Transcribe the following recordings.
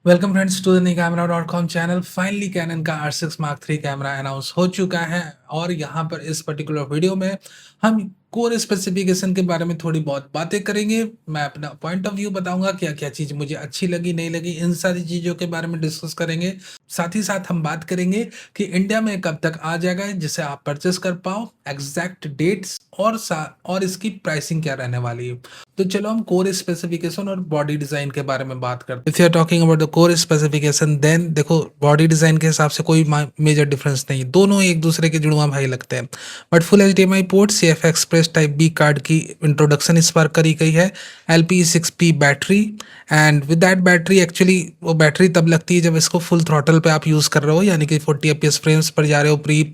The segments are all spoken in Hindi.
Welcome friends to the Nikamera.com channel. Finally Canon का R6 Mark III camera announce हो चुका है और यहाँ पर इस पर्टिकुलर वीडियो में हम कोर स्पेसिफिकेशन के बारे में थोड़ी बहुत बातें करेंगे। मैं अपना पॉइंट ऑफ व्यू बताऊंगा, क्या क्या चीज़ मुझे अच्छी लगी नहीं लगी, इन सारी चीज़ों के बारे में डिस्कस करेंगे। साथ ही साथ हम बात करेंगे कि इंडिया में कब तक आ जाएगा जिसे आप परचेस कर पाओ, एग्जैक्ट डेट्स और इसकी प्राइसिंग क्या रहने वाली है। तो चलो हम कोर स्पेसिफिकेशन और बॉडी डिजाइन के बारे में बात करते हैं। If you are talking about the core specification then देखो, बॉडी डिजाइन के हिसाब से कोई मेजर डिफरेंस नहीं, दोनों एक दूसरे के जुड़वा भाई लगते हैं। But full HDMI port, CF express type B card की इंट्रोडक्शन इस बार करी गई है, LP6P battery and with that battery actually वो बैटरी तब लगती है जब इसको फुल थ्रॉटल पे आप यूज़ कर रहे हो, यानी कि 40 FPS फ्रेम्स पर जा रहे हो प्री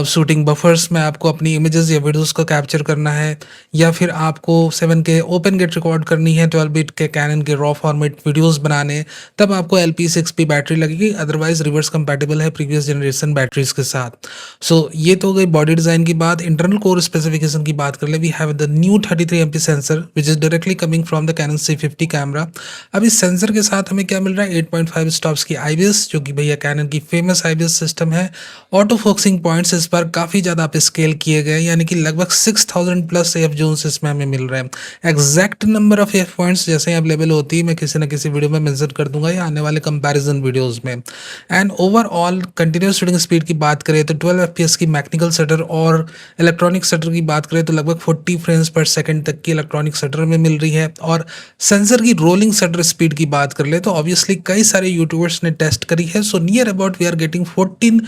शूटिंग बफर्स में आपको अपनी इमेजेस या वीडियोस को कैप्चर करना है, या फिर आपको 7K ओपन गेट रिकॉर्ड करनी है 12 बिट के कैनन के रॉ फॉर्मेट वीडियोस बनाने, तब आपको LP6P बैटरी लगेगी। अदरवाइज रिवर्स कंपैटिबल है प्रीवियस जनरेशन बैटरीज के साथ। सो ये तो गई बॉडी डिजाइन की बात। इंटरनल कोर स्पेसिफिकेशन की बात कर ले, we have the new 33 MP sensor which is directly coming from the Canon C50 camera. अब इस सेंसर के साथ हमें क्या मिल रहा है, 8.5 स्टॉप्स की IBIS, जो कि भैया कैनन की फेमस IBIS सिस्टम है। ऑटो फोकसिंग पॉइंट्स इस पर काफ़ी ज़्यादा अप स्केल किए गए, यानी कि लगभग 6000 प्लस एफ जोन्स इसमें हमें मिल रहे हैं। Exact number of F points जैसे ही अवेलेबल होती है मैं किसी न किसी वीडियो में मेंशन कर दूंगा या आने वाले कंपैरिजन वीडियोस में। And overall continuous shooting speed की बात करें तो 12 FPS की मैकेनिकल शटर और इलेक्ट्रॉनिक शटर की बात करें तो लगभग 40 फ्रेम्स पर सेकंड तक की इलेक्ट्रॉनिक शटर में मिल रही है। और सेंसर की रोलिंग शटर स्पीड की बात कर ले तो ऑब्वियसली कई सारे यूट्यूबर्स ने टेस्ट करी है, so near about we are getting 14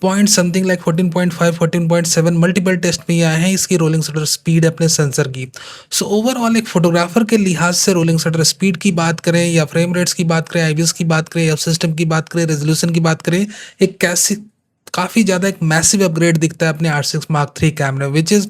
point something like 14.5 14.7 multiple test में आए हैं इसकी रोलिंग शटर स्पीड अपने सेंसर की। सो ओवरऑल एक फोटोग्राफर के लिहाज से रोलिंग शटर स्पीड की बात करें या फ्रेम रेट्स की बात करें, IBIS की बात करें या सिस्टम की बात करें, रेजोल्यूशन की बात करें, एक कैसी काफ़ी ज़्यादा एक मैसिव अपग्रेड दिखता है अपने R6 Mark III camera which is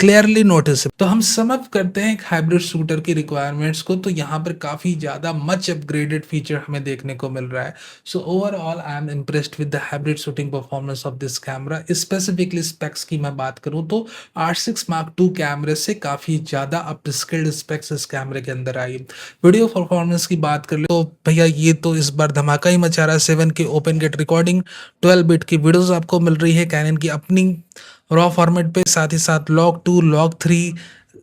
clearly notice. तो हम सम अप करते हैं एक हाइब्रिड शूटर की रिक्वायरमेंट्स को, तो यहाँ पर काफ़ी ज़्यादा मच अपग्रेडेड फीचर हमें देखने को मिल रहा है। So overall I am impressed with the hybrid shooting performance of this camera. Specifically specs की मैं बात करूँ तो R6 Mark II कैमरे से काफ़ी ज़्यादा अपस्किल्ड स्पेक्स इस कैमरे के अंदर आई। वीडियो परफॉर्मेंस की बात कर ले तो भैया ये तो इस बार धमाका ही मचा रहा है। 7K open gate recording, 12 bit की वीडियोस आपको मिल रही है कैनन की अपनी रॉ फॉर्मेट पे, साथ ही साथ log 2 log 3।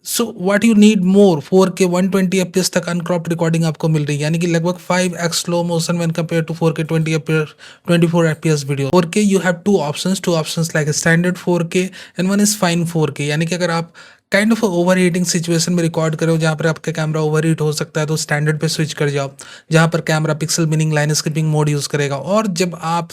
So what you need more, 4K 120 FPS तक अनक्रॉप्ड रिकॉर्डिंग आपको मिल रही है, यानी कि लगभग 5x slow motion when compare to 4K 20 FPS 24 FPS video. 4K you have two options like standard 4K and one is fine 4K, यानी कि अगर आप kind of over heating situation में रिकॉर्ड करो जहाँ पर आपका कैमरा ओवर हीट हो सकता है तो स्टैंडर्ड पे स्विच कर जाओ, जहाँ पर camera pixel binning line skipping mode use करेगा। और जब आप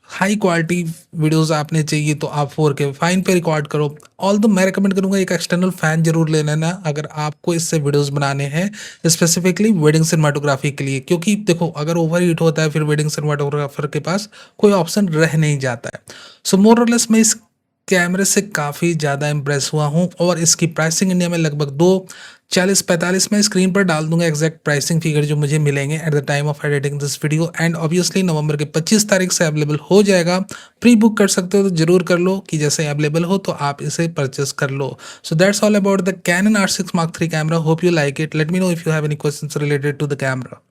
हाई क्वालिटी वीडियोस आपने चाहिए तो आप 4K फाइन पे रिकॉर्ड करो। ऑल तो मैं रिकमेंड करूंगा एक एक्सटर्नल फैन जरूर ले लेना अगर आपको इससे वीडियोस बनाने हैं, स्पेसिफिकली वेडिंग सिनेमाटोग्राफी के लिए, क्योंकि देखो अगर ओवर हीट होता है फिर वेडिंग सिनेमाटोग्राफर के पास कोई ऑप्शन रह नहीं जाता है। सो मोर और लेस मैं इस कैमरे से काफ़ी ज़्यादा इम्प्रेस हुआ हूँ और इसकी प्राइसिंग इंडिया में लगभग 240-45 में स्क्रीन पर डाल दूंगा एग्जैक्ट प्राइसिंग फिगर जो मुझे मिलेंगे at the time of editing this video. And obviously November के 25 तारीख से अवेलेबल हो जाएगा। प्री बुक कर सकते हो तो जरूर कर लो कि जैसे अवेलेबल हो तो आप इसे परचेस कर लो। So that's all about the Canon R6 Mark III camera. Hope you like it. Let me know if you have any questions related to the camera.